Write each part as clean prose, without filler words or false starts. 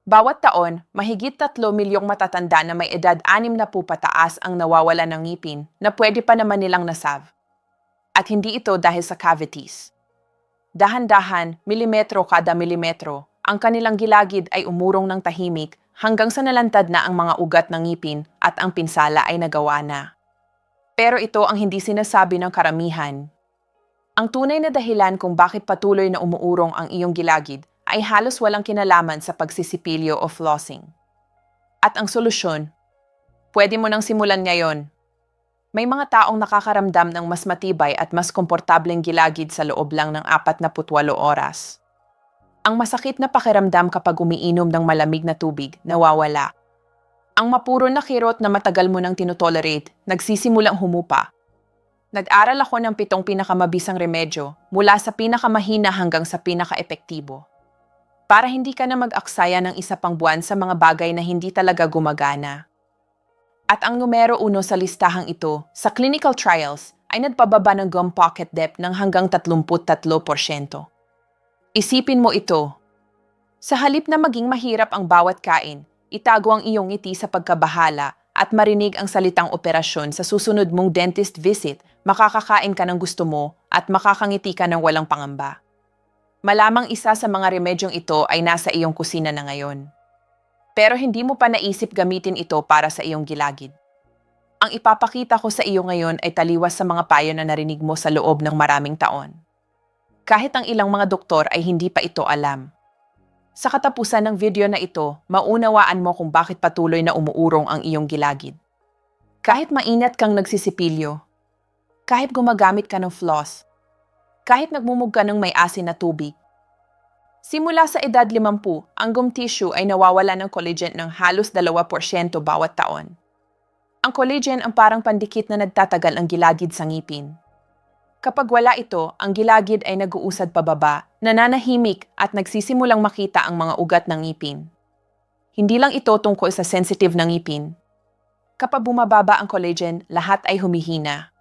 Bawat taon, mahigit 3 milyong matatanda na may edad 60 pataas ang nawawala ng ngipin na pwede pa naman nilang nasalve. At hindi ito dahil sa cavities. Dahan-dahan, milimetro kada milimetro, ang kanilang gilagid ay umurong ng tahimik hanggang sa nalantad na ang mga ugat ng ngipin at ang pinsala ay nagawa na. Pero ito ang hindi sinasabi ng karamihan. Ang tunay na dahilan kung bakit patuloy na umuurong ang iyong gilagid ay halos walang kinalaman sa pagsisipilyo o flossing. At ang solusyon, pwede mo nang simulan ngayon. May mga taong nakakaramdam ng mas matibay at mas komportableng gilagid sa loob lang ng 48 oras. Ang masakit na pakiramdam kapag umiinom ng malamig na tubig, nawawala. Ang mapuro na kirot na matagal mo nang tinotolerate, nagsisimulang humupa. Nag-aral ako ng 7 pinakamabisang remedyo mula sa pinakamahina hanggang sa pinaka-epektibo. Para hindi ka na mag-aksaya ng isa pang buwan sa mga bagay na hindi talaga gumagana. At ang numero 1 sa listahang ito, sa clinical trials, ay nagpababa ng gum pocket depth ng hanggang 33%. Isipin mo ito. Sa halip na maging mahirap ang bawat kain, itago ang iyong ngiti sa pagkabahala at marinig ang salitang operasyon sa susunod mong dentist visit, makakakain ka ng gusto mo at makakangiti ka ng walang pangamba. Malamang isa sa mga remedyong ito ay nasa iyong kusina na ngayon. Pero hindi mo pa naisip gamitin ito para sa iyong gilagid. Ang ipapakita ko sa iyo ngayon ay taliwas sa mga payo na narinig mo sa loob ng maraming taon. Kahit ang ilang mga doktor ay hindi pa ito alam. Sa katapusan ng video na ito, maunawaan mo kung bakit patuloy na umuurong ang iyong gilagid. Kahit mainat kang nagsisipilyo, kahit gumagamit ka ng floss, kahit nagmumug ka ng may asin na tubig. Simula sa edad 50, ang gum tissue ay nawawala ng collagen ng halos 2% bawat taon. Ang collagen ang parang pandikit na nagtatagal ang gilagid sa ngipin. Kapag wala ito, ang gilagid ay nag-uusad pababa, nananahimik at nagsisimulang makita ang mga ugat ng ngipin. Hindi lang ito tungkol sa sensitive na ngipin. Kapag bumababa ang collagen, lahat ay humihina.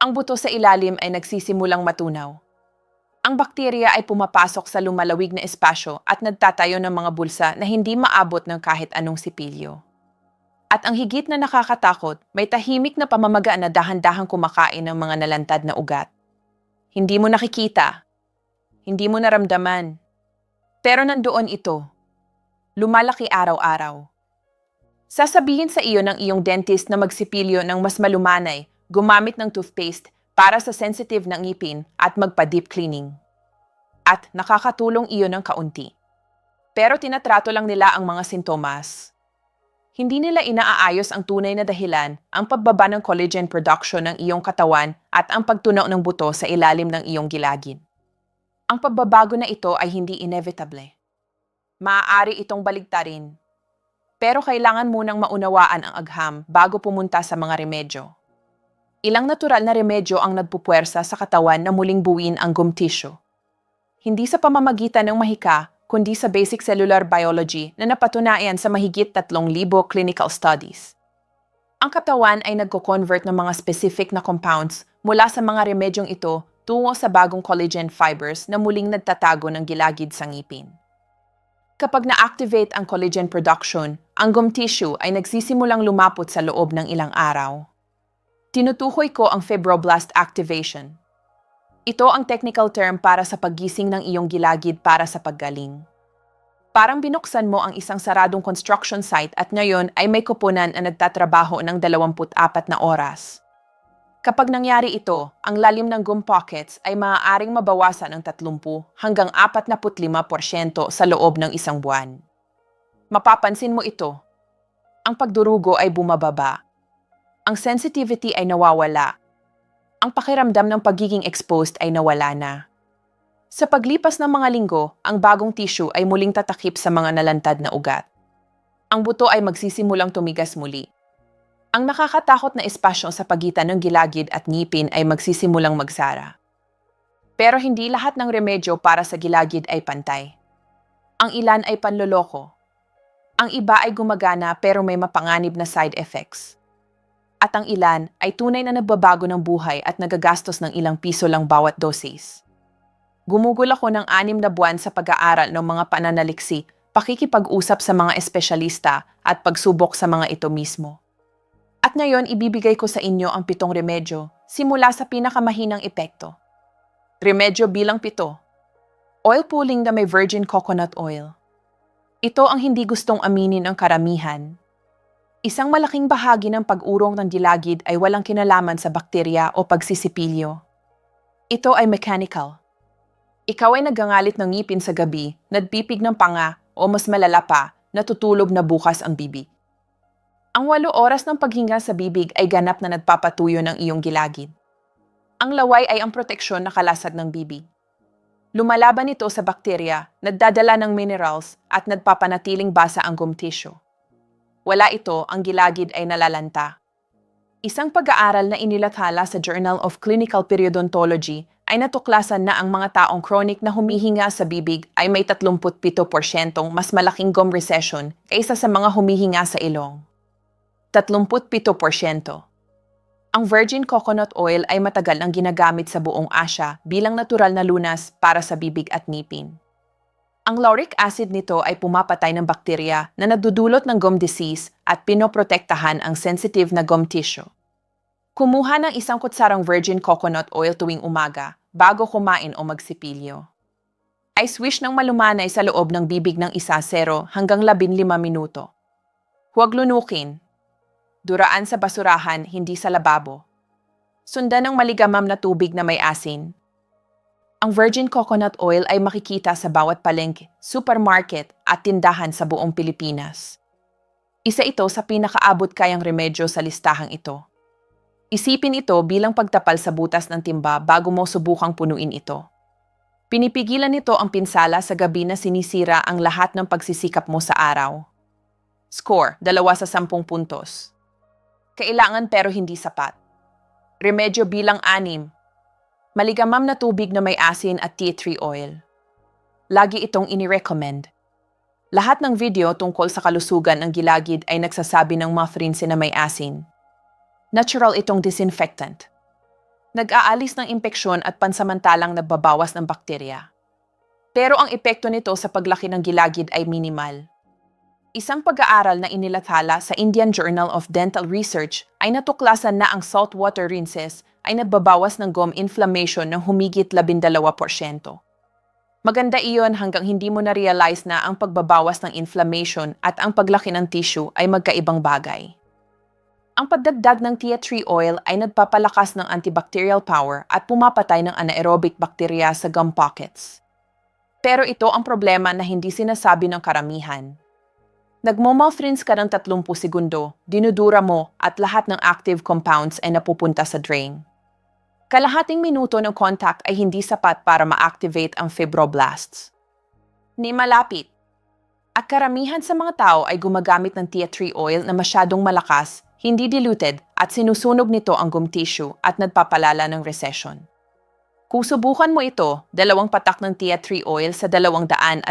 Ang buto sa ilalim ay nagsisimulang matunaw. Ang bakterya ay pumapasok sa lumalawig na espasyo at nagtatayo ng mga bulsa na hindi maabot ng kahit anong sipilyo. At ang higit na nakakatakot, may tahimik na pamamaga na dahan-dahang kumakain ng mga nalantad na ugat. Hindi mo nakikita. Hindi mo naramdaman. Pero nandoon ito. Lumalaki araw-araw. Sasabihin sa iyo ng iyong dentist na magsipilyo ng mas malumanay, gumamit ng toothpaste para sa sensitive na ngipin at magpa-deep cleaning. At nakakatulong iyon ng kaunti. Pero tinatrato lang nila ang mga sintomas. Hindi nila inaaayos ang tunay na dahilan, ang pagbaba ng collagen production ng iyong katawan at ang pagtunaw ng buto sa ilalim ng iyong gilagid. Ang pagbabago na ito ay hindi inevitable. Maaari itong baligtarin. Pero kailangan munang maunawaan ang agham bago pumunta sa mga remedyo. Ilang natural na remedyo ang nagpupuwersa sa katawan na muling buuin ang gum tissue. Hindi sa pamamagitan ng mahika, kundi sa basic cellular biology na napatunayan sa mahigit 3,000 clinical studies. Ang katawan ay nagko-convert ng mga specific na compounds mula sa mga remedyong ito tungo sa bagong collagen fibers na muling nagtatago ng gilagid sa ngipin. Kapag na-activate ang collagen production, ang gum tissue ay nagsisimulang lumapot sa loob ng ilang araw. Tinutukoy ko ang fibroblast activation. Ito ang technical term para sa paggising ng iyong gilagid para sa paggaling. Parang binuksan mo ang isang saradong construction site at ngayon ay may koponan na nagtatrabaho ng 24 na oras. Kapag nangyari ito, ang lalim ng gum pockets ay maaaring mabawasan ng 30 hanggang 45% sa loob ng isang buwan. Mapapansin mo ito. Ang pagdurugo ay bumababa. Ang sensitivity ay nawawala. Ang pakiramdam ng pagiging exposed ay nawala na. Sa paglipas ng mga linggo, ang bagong tissue ay muling tatakip sa mga nalantad na ugat. Ang buto ay magsisimulang tumigas muli. Ang nakakatakot na espasyo sa pagitan ng gilagid at ngipin ay magsisimulang magsara. Pero hindi lahat ng remedyo para sa gilagid ay pantay. Ang ilan ay panloloko. Ang iba ay gumagana pero may mapanganib na side effects. At ang ilan ay tunay na nagbabago ng buhay at nagagastos ng ilang piso lang bawat doses. Gumugol ako ng 6 na buwan sa pag-aaral ng mga pananaliksi pakikipag-usap sa mga espesyalista at pagsubok sa mga ito mismo. At ngayon, ibibigay ko sa inyo ang 7 remedyo simula sa pinakamahinang epekto. Remedyo bilang 7. Oil pulling na may virgin coconut oil. Ito ang hindi gustong aminin ng karamihan. Isang malaking bahagi ng pag-urong ng gilagid ay walang kinalaman sa bakterya o pagsisipilyo. Ito ay mechanical. Ikaw ay nagangalit ng ngipin sa gabi, nagpipig ng panga, o mas malala pa, natutulog na bukas ang bibig. Ang 8 oras ng paghinga sa bibig ay ganap na nagpapatuyo ng iyong gilagid. Ang laway ay ang proteksyon na kalasag ng bibig. Lumalaban ito sa bakterya, nagdadala ng minerals, at nagpapanatiling basa ang gum tissue. Wala ito, ang gilagid ay nalalanta. Isang pag-aaral na inilathala sa Journal of Clinical Periodontology ay natuklasan na ang mga taong chronic na humihinga sa bibig ay may 37% mas malaking gum recession kaysa sa mga humihinga sa ilong. 37%. Ang virgin coconut oil ay matagal nang ginagamit sa buong Asya bilang natural na lunas para sa bibig at ngipin. Ang lauric acid nito ay pumapatay ng bakterya na nadudulot ng gum disease at pinoprotektahan ang sensitive na gum tissue. Kumuha ng 1 kutsarang virgin coconut oil tuwing umaga bago kumain o magsipilyo. Ay swish ng malumanay sa loob ng bibig ng 0 hanggang 15 minuto. Huwag lunukin. Duraan sa basurahan, hindi sa lababo. Sundan ng maligamam na tubig na may asin. Ang virgin coconut oil ay makikita sa bawat palengke, supermarket at tindahan sa buong Pilipinas. Isa ito sa pinakaabot kayang remedyo sa listahang ito. Isipin ito bilang pagtapal sa butas ng timba bago mo subukang punuin ito. Pinipigilan nito ang pinsala sa gabi na sinisira ang lahat ng pagsisikap mo sa araw. Score, 2 sa 10 puntos. Kailangan pero hindi sapat. Remedyo bilang 6. Maligamam na tubig na may asin at tea tree oil. Lagi itong inirecommend. Lahat ng video tungkol sa kalusugan ng gilagid ay nagsasabi ng mafrinse na may asin. Natural itong disinfectant. Nag-aalis ng impeksyon at pansamantalang nagbabawas ng bakterya. Pero ang epekto nito sa paglaki ng gilagid ay minimal. Isang pag-aaral na inilathala sa Indian Journal of Dental Research ay natuklasan na ang saltwater rinses ay nagbabawas ng gum inflammation ng humigit 12%. Maganda iyon hanggang hindi mo na-realize na ang pagbabawas ng inflammation at ang paglaki ng tissue ay magkaibang bagay. Ang pagdagdag ng tea tree oil ay nagpapalakas ng antibacterial power at pumapatay ng anaerobic bacteria sa gum pockets. Pero ito ang problema na hindi sinasabi ng karamihan. Nagmo-mouth-rinse ka ng 30 segundo, dinudura mo at lahat ng active compounds ay napupunta sa drain. Kalahating minuto ng contact ay hindi sapat para ma-activate ang fibroblasts. Ni malapit. At karamihan sa mga tao ay gumagamit ng tea tree oil na masyadong malakas, hindi diluted at sinusunog nito ang gum tissue at nagpapalala ng recession. Kung subukan mo ito, 2 patak ng tea tree oil sa 250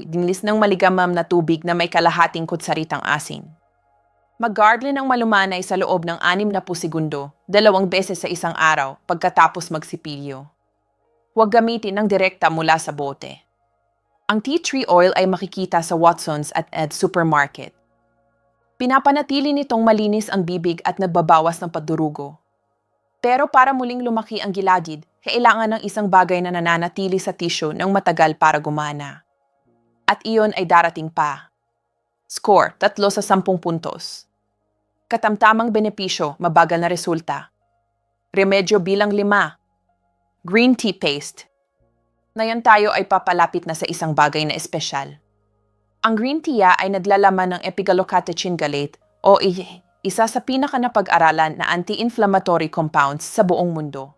dinglis ng maligamam na tubig na may kalahating kutsaritang asin. Mag-gargle ng malumanay sa loob ng 60 segundo, 2 beses sa isang araw pagkatapos magsipilyo. Huwag gamitin ng direkta mula sa bote. Ang tea tree oil ay makikita sa Watsons at Ed Supermarket. Pinapanatili nitong malinis ang bibig at nagbabawas ng pagdurugo. Pero para muling lumaki ang gilagid, kailangan ng isang bagay na nananatili sa tissue ng matagal para gumana. At iyon ay darating pa. Score, 3 sa 10 puntos. Katamtamang benepisyo, mabagal na resulta. Remedyo bilang 5. Green tea paste. Ngayon tayo ay papalapit na sa isang bagay na espesyal. Ang green tea ay naglalaman ng epigallocatechin gallate o isa sa pinaka-napag-aralan na anti-inflammatory compounds sa buong mundo.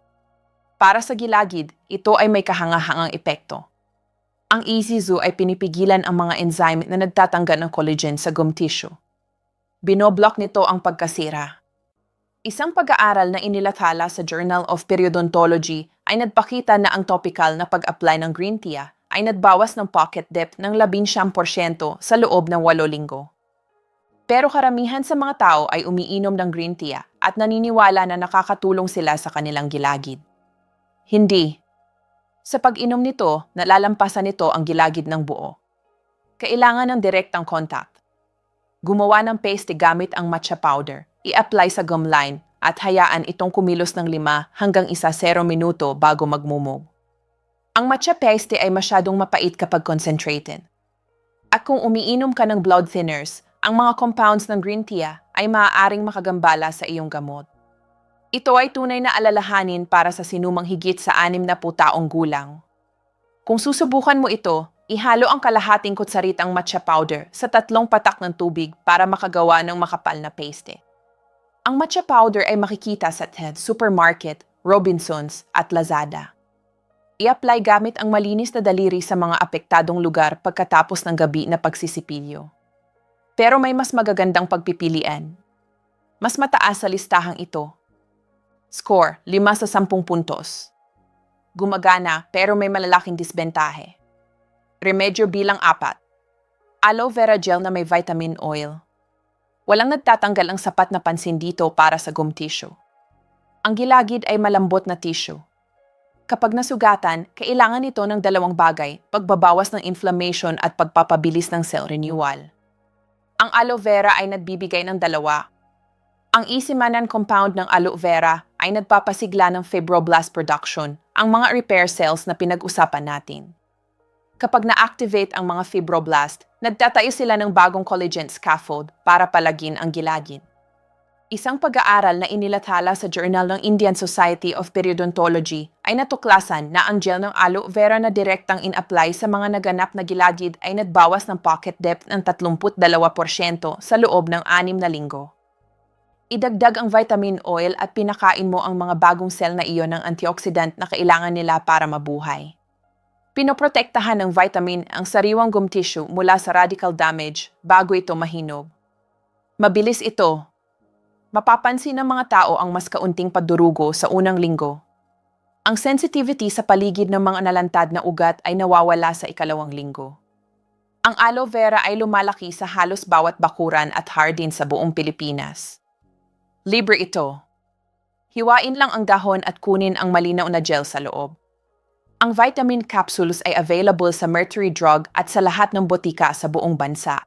Para sa gilagid, ito ay may kahangahangang epekto. Ang EasyZoo ay pinipigilan ang mga enzyme na nagtatanggal ng collagen sa gum tissue. Binoblock nito ang pagkasira. Isang pag-aaral na inilathala sa Journal of Periodontology ay nagpakita na ang topical na pag-apply ng green tea ay nagbawas ng pocket depth ng 11% sa loob ng 8 linggo. Pero karamihan sa mga tao ay umiinom ng green tea at naniniwala na nakakatulong sila sa kanilang gilagid. Hindi. Sa pag-inom nito, nalalampasan nito ang gilagid ng buo. Kailangan ng direktang contact. Gumawa ng paste gamit ang matcha powder, i-apply sa gum line at hayaan itong kumilos ng 5 hanggang 10 minuto bago magmumog. Ang matcha paste ay masyadong mapait kapag concentrated. At kung umiinom ka ng blood thinners, ang mga compounds ng green tea ay maaaring makagambala sa iyong gamot. Ito ay tunay na alalahanin para sa sinumang higit sa 60 taong gulang. Kung susubukan mo ito, ihalo ang kalahating kutsaritang matcha powder sa 3 patak ng tubig para makagawa ng makapal na paste. Ang matcha powder ay makikita sa TED Supermarket, Robinsons at Lazada. I-apply gamit ang malinis na daliri sa mga apektadong lugar pagkatapos ng gabi na pagsisipilyo. Pero may mas magagandang pagpipilian. Mas mataas sa listahang ito. Score, 5 sa 10 puntos. Gumagana pero may malalaking disbentahe. Remedyo bilang 4. Aloe vera gel na may vitamin oil. Walang nagtatanggal ang sapat na pansin dito para sa gum tissue. Ang gilagid ay malambot na tissue. Kapag nasugatan, kailangan ito ng 2 bagay, pagbabawas ng inflammation at pagpapabilis ng cell renewal. Ang aloe vera ay nagbibigay ng 2. Ang isimanan compound ng aloe vera ay nagpapasigla ng fibroblast production, ang mga repair cells na pinag-usapan natin. Kapag na-activate ang mga fibroblast, nagtatayo sila ng bagong collagen scaffold para palagin ang gilagid. Isang pag-aaral na inilathala sa Journal ng Indian Society of Periodontology ay natuklasan na ang gel ng aloe vera na direktang in-apply sa mga naganap na gilagid ay nagbawas ng pocket depth ng 32% sa loob ng 6 na linggo. Idagdag ang vitamin oil at pinakain mo ang mga bagong cell na iyon ng antioxidant na kailangan nila para mabuhay. Pinoprotektahan ng vitamin ang sariwang gum tissue mula sa radical damage bago ito mahinog. Mabilis ito. Mapapansin ng mga tao ang mas kaunting pagdurugo sa unang linggo. Ang sensitivity sa paligid ng mga nalantad na ugat ay nawawala sa 2nd linggo. Ang aloe vera ay lumalaki sa halos bawat bakuran at hardin sa buong Pilipinas. Libre ito. Hiwain lang ang dahon at kunin ang malinaw na gel sa loob. Ang vitamin capsules ay available sa Mercury Drug at sa lahat ng botika sa buong bansa.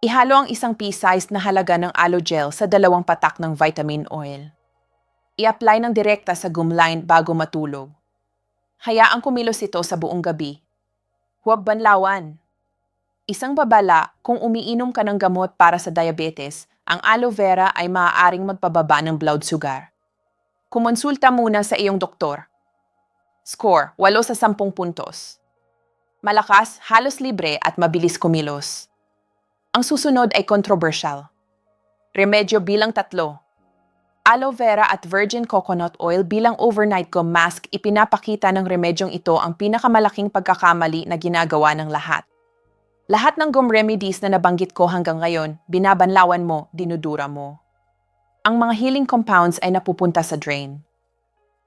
Ihalo ang isang pea-sized na halaga ng aloe gel sa 2 patak ng vitamin oil. I-apply ng direkta sa gum line bago matulog. Hayaang kumilos ito sa buong gabi. Huwag banlawan. Isang babala, kung umiinom ka ng gamot para sa diabetes, ang aloe vera ay maaaring magpababa ng blood sugar. Kumonsulta muna sa iyong doktor. Score, 8 sa 10 puntos. Malakas, halos libre at mabilis kumilos. Ang susunod ay controversial. Remedyo bilang 3. Aloe vera at virgin coconut oil bilang overnight gum mask. Ipinapakita ng remedyong ito ang pinakamalaking pagkakamali na ginagawa ng lahat. Lahat ng gum remedies na nabanggit ko hanggang ngayon, binabanlawan mo, dinudura mo. Ang mga healing compounds ay napupunta sa drain.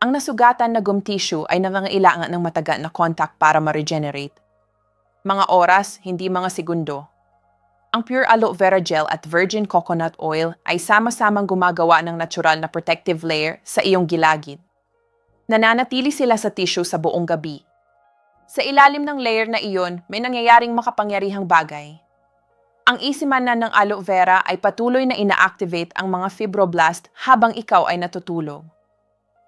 Ang nasugatan na gum tissue ay nangangailangan ng matagal na contact para ma-regenerate. Mga oras, hindi mga segundo. Ang pure aloe vera gel at virgin coconut oil ay sama-samang gumagawa ng natural na protective layer sa iyong gilagid. Nananatili sila sa tissue sa buong gabi. Sa ilalim ng layer na iyon, may nangyayaring makapangyarihang bagay. Ang isimanan ng aloe vera ay patuloy na ina-activate ang mga fibroblast habang ikaw ay natutulog.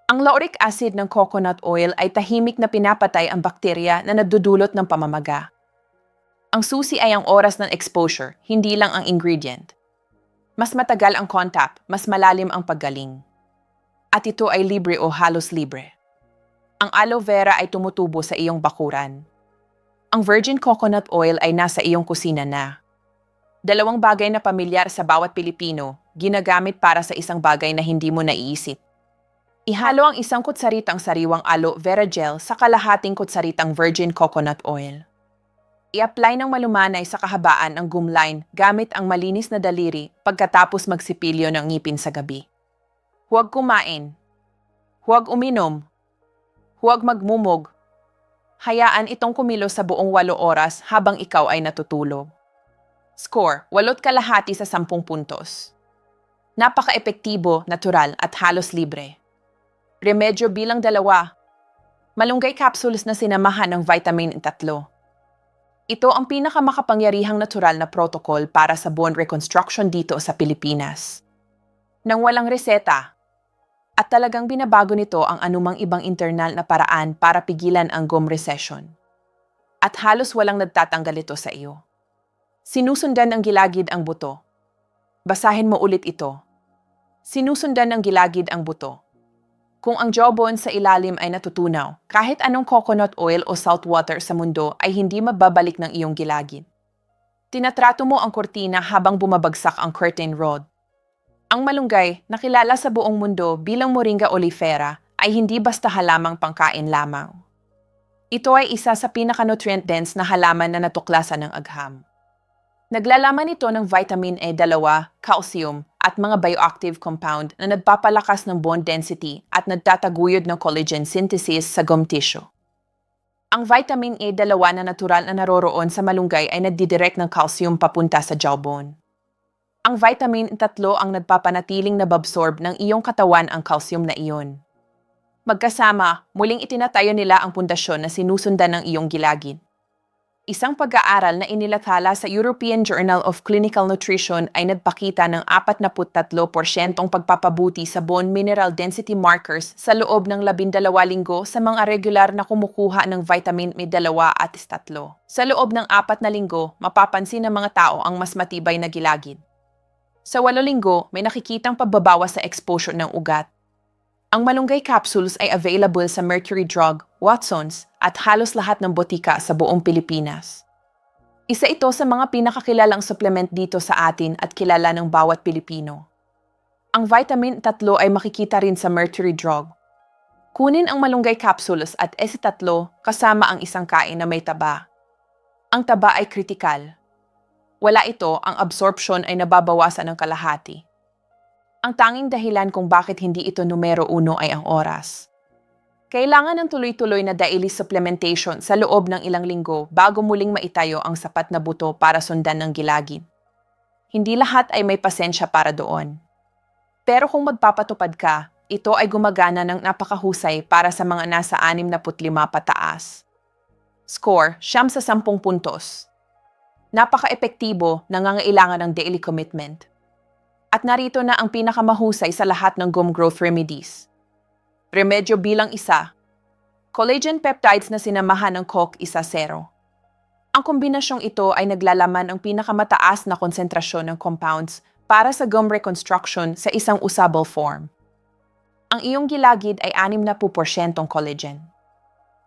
Ang lauric acid ng coconut oil ay tahimik na pinapatay ang bakterya na nadudulot ng pamamaga. Ang susi ay ang oras ng exposure, hindi lang ang ingredient. Mas matagal ang contact, mas malalim ang paggaling. At ito ay libre o halos libre. Ang aloe vera ay tumutubo sa iyong bakuran. Ang virgin coconut oil ay nasa iyong kusina na. 2 bagay na pamilyar sa bawat Pilipino, ginagamit para sa isang bagay na hindi mo naiisip. Ihalo ang 1 kutsaritang sariwang aloe vera gel sa kalahating kutsaritang virgin coconut oil. I-apply ng malumanay sa kahabaan ang gum line gamit ang malinis na daliri pagkatapos magsipilyo ng ngipin sa gabi. Huwag kumain. Huwag uminom. Huwag magmumog. Hayaan itong kumilos sa buong 8 oras habang ikaw ay natutulog. Score, 8.5 sa 10 puntos. Napaka-epektibo, natural at halos libre. Remedyo bilang 2. Malunggay capsules na sinamahan ng vitamin 3. Ito ang pinakamakapangyarihang natural na protocol para sa bone reconstruction dito sa Pilipinas. Nang walang reseta, at talagang binabago nito ang anumang ibang internal na paraan para pigilan ang gum recession. At halos walang nagtatanggal ito sa iyo. Sinusundan ng gilagid ang buto. Basahin mo ulit ito. Sinusundan ng gilagid ang buto. Kung ang jawbone sa ilalim ay natutunaw, kahit anong coconut oil o salt water sa mundo ay hindi mababalik ng iyong gilagid. Tinatrato mo ang kortina habang bumabagsak ang curtain rod. Ang malunggay, nakilala sa buong mundo bilang Moringa oleifera, ay hindi basta halamang pangkain lamang. Ito ay isa sa pinaka-nutrient-dense na halaman na natuklasan ng agham. Naglalaman ito ng vitamin A2, calcium, at mga bioactive compound na nagpapalakas ng bone density at nagtataguyod ng collagen synthesis sa gum tissue. Ang vitamin A2 na natural na naroroon sa malunggay ay nagdidirect ng calcium papunta sa jawbone. Ang vitamin 3 ang nagpapanatiling nababsorb ng iyong katawan ang calcium na iyon. Magkasama, muling itinatayo nila ang pundasyon na sinusundan ng iyong gilagid. Isang pag-aaral na inilathala sa European Journal of Clinical Nutrition ay nagpakita ng 43% pagpapabuti sa bone mineral density markers sa loob ng 12 linggo sa mga regular na kumukuha ng vitamin B2 at 3. Sa loob ng 4 na linggo, mapapansin ng mga tao ang mas matibay na gilagid. Sa 8 linggo, may nakikitang pagbabawas sa exposure ng ugat. Ang malunggay capsules ay available sa Mercury Drug, Watsons, at halos lahat ng botika sa buong Pilipinas. Isa ito sa mga pinakakilalang supplement dito sa atin at kilala ng bawat Pilipino. Ang vitamin 3 ay makikita rin sa Mercury Drug. Kunin ang malunggay capsules at S3 kasama ang isang kain na may taba. Ang taba ay kritikal. Wala ito, ang absorption ay nababawasan ng kalahati. Ang tanging dahilan kung bakit hindi ito numero 1 ay ang oras. Kailangan ng tuloy-tuloy na daily supplementation sa loob ng ilang linggo bago muling maitayo ang sapat na buto para sundan ng gilagid. Hindi lahat ay may pasensya para doon. Pero kung magpapatupad ka, ito ay gumagana ng napakahusay para sa mga nasa 65 pataas. Score, 9 sa 10 puntos. Napaka-epektibo, nangangailangan ng daily commitment. At narito na ang pinakamahusay sa lahat ng gum growth remedies. Remedyo bilang 1. Collagen peptides na sinamahan ng CoQ10. Ang kombinasyong ito ay naglalaman ng pinakamataas na konsentrasyon ng compounds para sa gum reconstruction sa isang usable form. Ang iyong gilagid ay 60% collagen.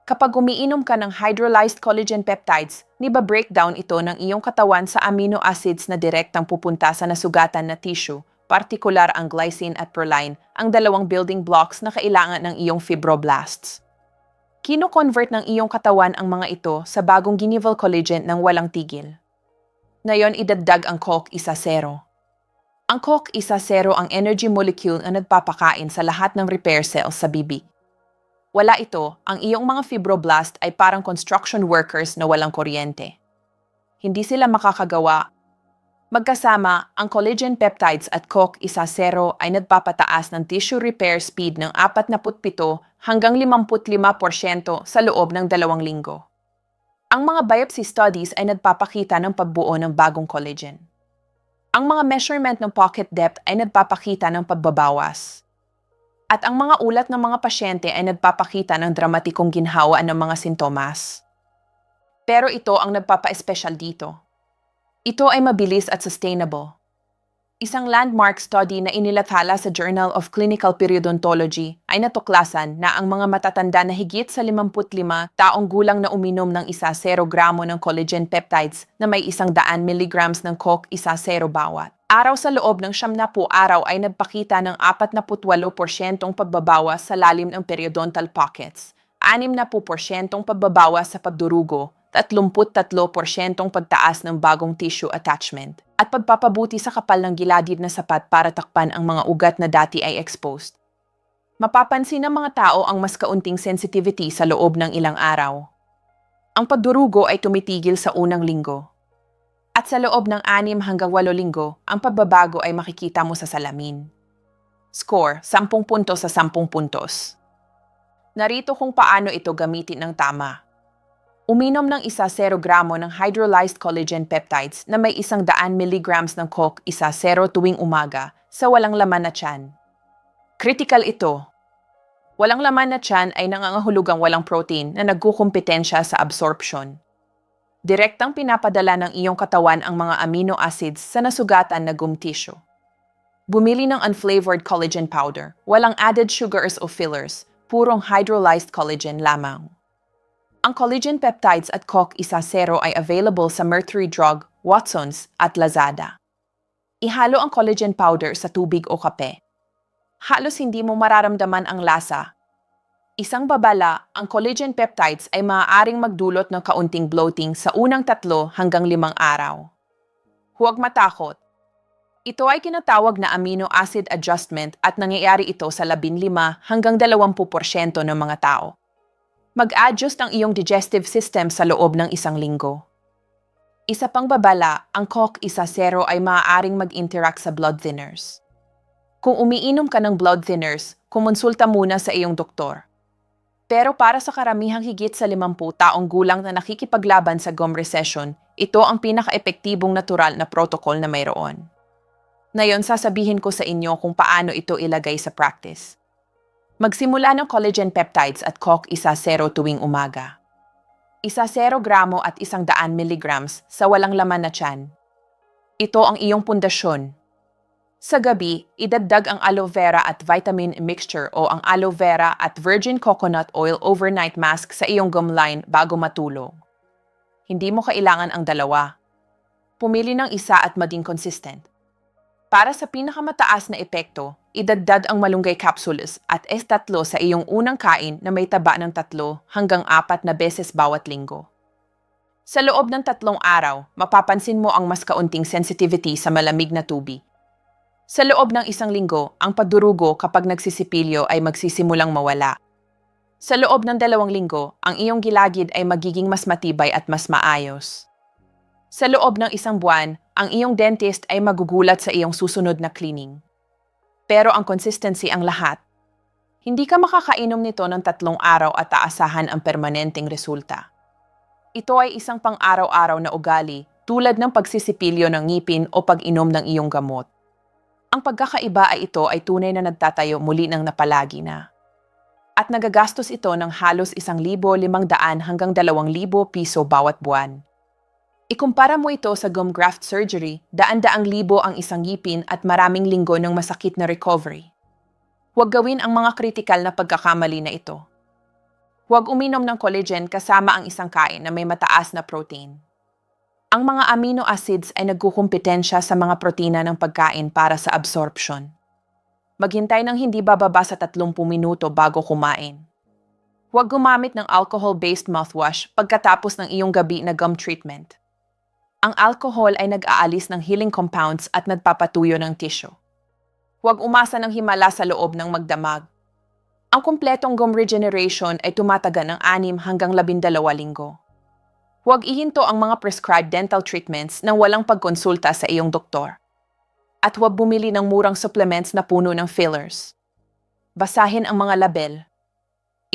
Kapag umiinom ka ng hydrolyzed collagen peptides, niba-breakdown ito ng iyong katawan sa amino acids na direktang pupunta sa nasugatan na tissue, partikular ang glycine at proline, ang dalawang building blocks na kailangan ng iyong fibroblasts. Kino-convert ng iyong katawan ang mga ito sa bagong Ginival collagen ng walang tigil. Ngayon idagdag ang CoQ10. Ang CoQ10 ang energy molecule na nagpapakain sa lahat ng repair cells sa bibig. Wala ito, ang iyong mga fibroblast ay parang construction workers na walang kuryente. Hindi sila makakagawa. Magkasama, ang collagen peptides at CoQ10 ay nagpapataas ng tissue repair speed ng 47 hanggang 55% sa loob ng 2 linggo. Ang mga biopsy studies ay nagpapakita ng pagbuo ng bagong collagen. Ang mga measurement ng pocket depth ay nagpapakita ng pagbabawas. At ang mga ulat ng mga pasyente ay nagpapakita ng dramatikong ginhawa ng mga sintomas. Pero ito ang nagpapa-espesyal dito. Ito ay mabilis at sustainable. Isang landmark study na inilathala sa Journal of Clinical Periodontology ay natuklasan na ang mga matatanda na higit sa 55 taong gulang na uminom ng 1 gramo ng collagen peptides na may 100 mg ng CoQ10 bawat araw sa loob ng 70 araw ay nagpakita ng 48% pagbabawas sa lalim ng periodontal pockets, 60% pagbabawas sa pagdurugo, 33% pagtaas ng bagong tissue attachment, at pagpapabuti sa kapal ng gilagid na sapat para takpan ang mga ugat na dati ay exposed. Mapapansin ng mga tao ang mas kaunting sensitivity sa loob ng ilang araw. Ang pagdurugo ay tumitigil sa unang linggo. At sa loob ng 6 hanggang 8 linggo, ang pagbabago ay makikita mo sa salamin. Score, 10 puntos sa 10 puntos. Narito kung paano ito gamitin ng tama. Uminom ng 1 gramo ng hydrolyzed collagen peptides na may 100 milligrams ng Coke 1 tuwing umaga sa walang laman na tiyan. Critical ito. Walang laman na tiyan ay nangangahulugang walang protein na nagkukumpetensya sa absorption. Direktang pinapadala ng iyong katawan ang mga amino acids sa nasugatan na gum tissue. Bumili ng unflavored collagen powder, walang added sugars o fillers, purong hydrolyzed collagen lamang. Ang collagen peptides at Coke 1 ay available sa Mercury Drug, Watsons at Lazada. Ihalo ang collagen powder sa tubig o kape. Halos hindi mo mararamdaman ang lasa. Isang babala, ang collagen peptides ay maaaring magdulot ng kaunting bloating sa unang 3 hanggang 5 araw. Huwag matakot. Ito ay kinatawag na amino acid adjustment at nangyayari ito sa 15 hanggang 20% ng mga tao. Mag-adjust ang iyong digestive system sa loob ng 1 linggo. Isa pang babala, ang Coke 1 ay maaaring mag-interact sa blood thinners. Kung umiinom ka ng blood thinners, kumonsulta muna sa iyong doktor. Pero para sa karamihang higit sa 50 taong gulang na nakikipaglaban sa gum recession, ito ang pinaka-epektibong natural na protocol na mayroon. Ngayon sasabihin ko sa inyo kung paano ito ilagay sa practice. Magsimula ng collagen peptides at Coke 1 tuwing umaga. 1 gramo at 100 milligrams sa walang laman na tiyan. Ito ang iyong pundasyon. Sa gabi, idagdag ang aloe vera at vitamin mixture o ang aloe vera at virgin coconut oil overnight mask sa iyong gum line bago matulog. Hindi mo kailangan ang dalawa. Pumili ng isa at maging consistent. Para sa pinakamataas na epekto, idagdag ang malunggay capsules at S3 sa iyong unang kain na may taba ng 3 hanggang 4 na beses bawat linggo. Sa loob ng 3 araw, mapapansin mo ang mas kaunting sensitivity sa malamig na tubig. Sa loob ng 1 linggo, ang pagdurugo kapag nagsisipilyo ay magsisimulang mawala. Sa loob ng 2 linggo, ang iyong gilagid ay magiging mas matibay at mas maayos. Sa loob ng 1 buwan, ang iyong dentist ay magugulat sa iyong susunod na cleaning. Pero ang consistency ang lahat. Hindi ka makakainom nito ng 3 araw at aasahan ang permanenteng resulta. Ito ay isang pang-araw-araw na ugali tulad ng pagsisipilyo ng ngipin o pag-inom ng iyong gamot. Ang pagkakaiba ay ito ay tunay na nagtatayo muli ng napalagi na. At nagagastos ito ng halos 1,500 hanggang 2,000 piso bawat buwan. Ikumpara mo ito sa gum graft surgery, daan-daang libo ang isang ngipin at maraming linggo ng masakit na recovery. Huwag gawin ang mga kritikal na pagkakamali na ito. Huwag uminom ng collagen kasama ang isang kain na may mataas na protein. Ang mga amino acids ay nagkukumpetensya sa mga protina ng pagkain para sa absorption. Maghintay ng hindi bababa sa 30 minuto bago kumain. Huwag gumamit ng alcohol-based mouthwash pagkatapos ng iyong gabi na gum treatment. Ang alcohol ay nag-aalis ng healing compounds at nagpapatuyo ng tissue. Huwag umasa ng himala sa loob ng magdamag. Ang kumpletong gum regeneration ay tumatagal ng 6 hanggang 12 linggo. Huwag ihinto ang mga prescribed dental treatments nang walang pagkonsulta sa iyong doktor. At huwag bumili ng murang supplements na puno ng fillers. Basahin ang mga label.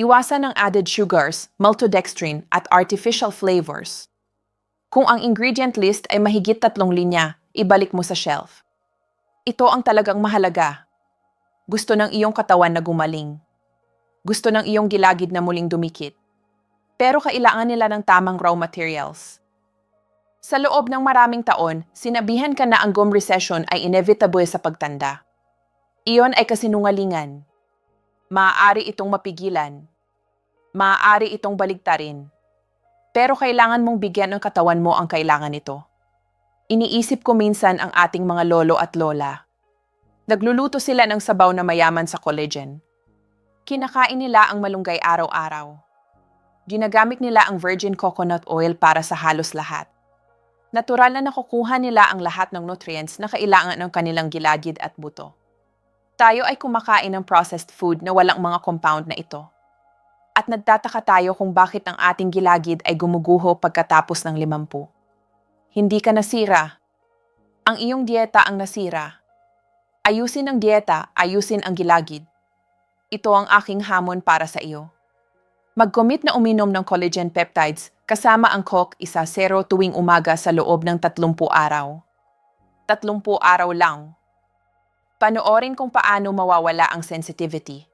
Iwasan ang added sugars, maltodextrin at artificial flavors. Kung ang ingredient list ay mahigit 3 linya, ibalik mo sa shelf. Ito ang talagang mahalaga. Gusto ng iyong katawan na gumaling. Gusto ng iyong gilagid na muling dumikit. Pero kailangan nila ng tamang raw materials. Sa loob ng maraming taon, sinabihan ka na ang gum recession ay inevitable sa pagtanda. Iyon ay kasinungalingan. Maaari itong mapigilan. Maaari itong baligtarin. Pero kailangan mong bigyan ng katawan mo ang kailangan nito. Iniisip ko minsan ang ating mga lolo at lola. Nagluluto sila ng sabaw na mayaman sa collagen. Kinakain nila ang malunggay araw-araw. Ginagamit nila ang virgin coconut oil para sa halos lahat. Natural na nakukuha nila ang lahat ng nutrients na kailangan ng kanilang gilagid at buto. Tayo ay kumakain ng processed food na walang mga compound na ito. At nagtataka tayo kung bakit ang ating gilagid ay gumuguho pagkatapos ng 50. Hindi ka nasira. Ang iyong dieta ang nasira. Ayusin ang dieta, ayusin ang gilagid. Ito ang aking hamon para sa iyo. Mag-commit na uminom ng collagen peptides Kasama ang Coke 1-0 tuwing umaga sa loob ng 30 araw. 30 araw lang. Panoorin kung paano mawawala ang sensitivity.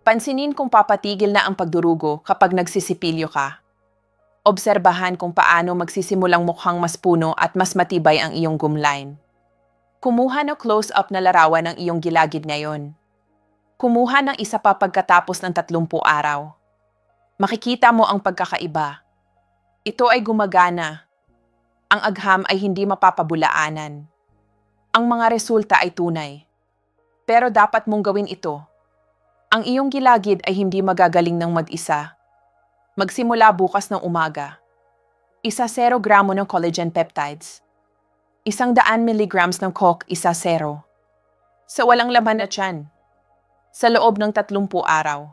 Pansinin kung papatigil na ang pagdurugo kapag nagsisipilyo ka. Obserbahan kung paano magsisimulang mukhang mas puno at mas matibay ang iyong gumline. Kumuha ng close-up na larawan ng iyong gilagid ngayon. Kumuha ng isa pa pagkatapos ng 30 araw. Makikita mo ang pagkakaiba. Ito ay gumagana. Ang agham ay hindi mapapabulaanan. Ang mga resulta ay tunay. Pero dapat mong gawin ito. Ang iyong gilagid ay hindi magagaling ng mag-isa. Magsimula bukas ng umaga. 1-0 gramo ng collagen peptides. 100 milligrams ng Coke 1-0. Sa walang laman na tiyan. Sa loob ng 30 araw.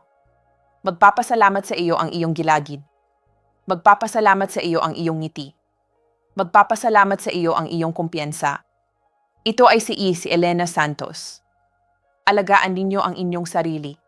Magpapasalamat sa iyo ang iyong gilagid. Magpapasalamat sa iyo ang iyong ngiti. Magpapasalamat sa iyo ang iyong kumpiyansa. Ito ay si Elena Santos. Alagaan ninyo ang inyong sarili.